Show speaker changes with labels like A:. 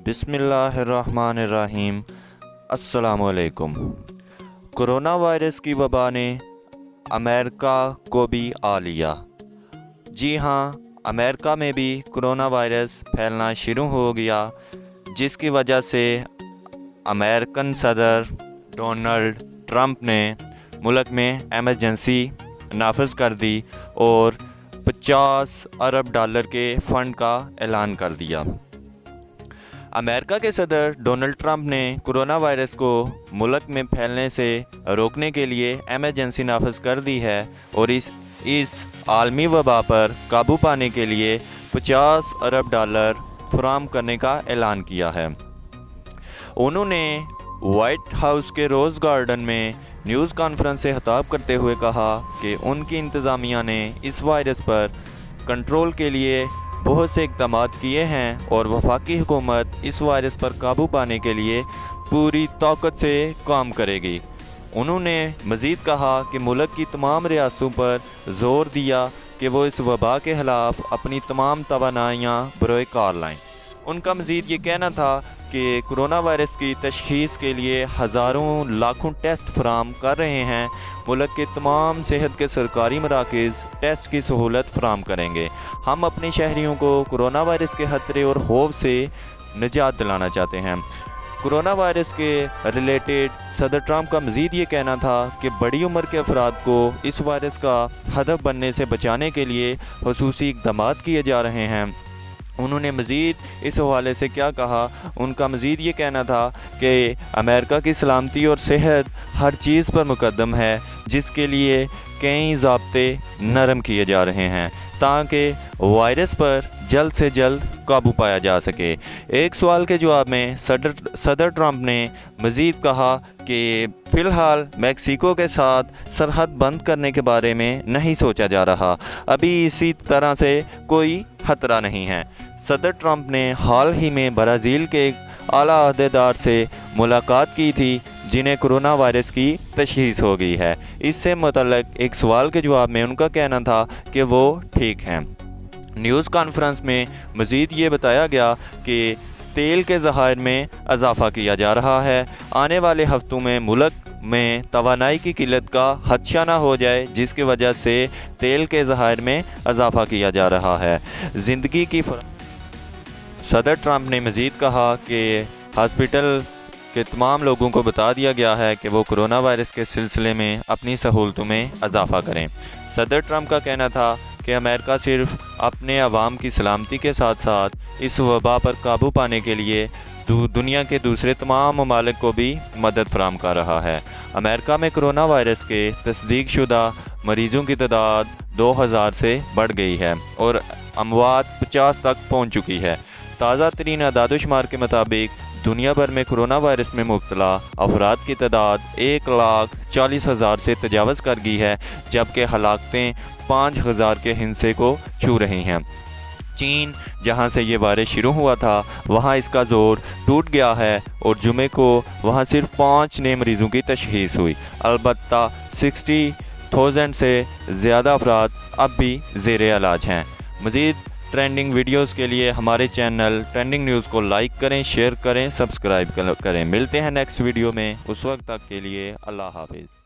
A: बिस्मिल्लाहिर्रहमानिर्रहीम। अस्सलामुअलैकुम। Corona virus की वबा ने अमेरिका को भी आ लिया। जी हाँ, अमेरिका में भी कोरोना वायरस फैलना शुरू हो गया, जिसकी वजह से अमेरिकन सदर डोनाल्ड ट्रंप ने मुल्क में एमरजेंसी नाफिज कर दी और 50 अरब डॉलर के फ़ंड का ऐलान कर दिया। अमेरिका के सदर डोनाल्ड ट्रंप ने कोरोना वायरस को मुल्क में फैलने से रोकने के लिए एमरजेंसी नाफिज कर दी है और इस आलमी वबा पर काबू पाने के लिए 50 अरब डॉलर फराहम करने का ऐलान किया है। उन्होंने वाइट हाउस के रोज़ गार्डन में न्यूज़ कॉन्फ्रेंस से खिताब करते हुए कहा कि उनकी इंतज़ामिया ने इस वायरस पर कंट्रोल के लिए बहुत से इक़दाम किए हैं और वफाकी हुकूमत इस वायरस पर काबू पाने के लिए पूरी ताकत से काम करेगी। उन्होंने मज़ीद कहा कि मुल्क की तमाम रियासतों पर ज़ोर दिया कि वो इस वबा के ख़िलाफ़ अपनी तमाम तवानाइयाँ बरोए कार लाएँ। उनका मज़ीद ये कहना था कि कोरोना वायरस की तशख़ीस के लिए हज़ारों लाखों टेस्ट फराहम कर रहे हैं। मुल्क के तमाम सेहत के सरकारी मराकज़ टेस्ट की सहूलत फराहम करेंगे। हम अपने शहरियों को कोरोना वायरस के खतरे और खौफ से निजात दिलाना चाहते हैं। कोरोना वायरस के रिलेटेड सदर ट्रंप का मज़ीद ये कहना था कि बड़ी उम्र के अफराद को इस वायरस का हदफ बनने से बचाने के लिए ख़ुसूसी इक़दाम किए जा रहे हैं। उन्होंने मज़ीद इस हवाले से क्या कहा, उनका मज़ीद ये कहना था कि अमेरिका की सलामती और सेहत हर चीज़ पर मुकद्दम है, जिसके लिए कई ज़ाब्ते नरम किए जा रहे हैं ताकि वायरस पर जल्द से जल्द काबू पाया जा सके। एक सवाल के जवाब में सदर ट्रंप ने मज़ीद कहा कि फ़िलहाल मेक्सिको के साथ सरहद बंद करने के बारे में नहीं सोचा जा रहा, अभी इसी तरह से कोई खतरा नहीं है। सदर ट्रंप ने हाल ही में ब्राज़ील के एक आला अहदेदार से मुलाकात की थी जिन्हें कोरोना वायरस की तशख़ीस हो गई है। इससे मुतल्लिक़ एक सवाल के जवाब में उनका कहना था कि वो ठीक हैं। न्यूज़ कॉन्फ्रेंस में मज़ीद ये बताया गया कि तेल के ज़खायर में इजाफ़ा किया जा रहा है। आने वाले हफ्तों में मुल्क में तवानाई की किल्लत का खदशा न हो जाए, जिसकी वजह से तेल के ज़खायर में इजाफ़ा किया जा रहा है। ज़िंदगी की सदर ट्रंप ने मज़ीद कहा कि हॉस्पिटल के तमाम लोगों को बता दिया गया है कि वो कोरोना वायरस के सिलसिले में अपनी सहूलतों में इजाफ़ा करें। सदर ट्रंप का कहना था कि अमेरिका सिर्फ अपने अवाम की सलामती के साथ साथ इस वबा पर काबू पाने के लिए दुनिया के दूसरे तमाम ममालिक को भी मदद फराहम कर रहा है। अमेरिका में कोरोना वायरस के तस्दीक शुदा मरीज़ों की तादाद 2000 से बढ़ गई है और अमवात 50 तक पहुँच चुकी है। ताज़ा तरीन अदाद-ओ-शुमार के मुताबिक दुनिया भर में कोरोना वायरस में मुब्तला अफराद की तादाद 1,40,000 से तजावज़ कर गई है, जबकि हलाकतें 5,000 के हिस्से को छू रही हैं। चीन, जहां से ये वायरस शुरू हुआ था, वहां इसका ज़ोर टूट गया है और जुमे को वहां सिर्फ 5 नए मरीज़ों की तशख़ीस हुई। अलबत्ता 60,000 से ज़्यादा अफराद अब भी ज़ेरे इलाज हैं। मज़ीद ट्रेंडिंग वीडियोस के लिए हमारे चैनल ट्रेंडिंग न्यूज़ को लाइक करें, शेयर करें, सब्सक्राइब करें। मिलते हैं नेक्स्ट वीडियो में, उस वक्त तक के लिए अल्लाह हाफिज़।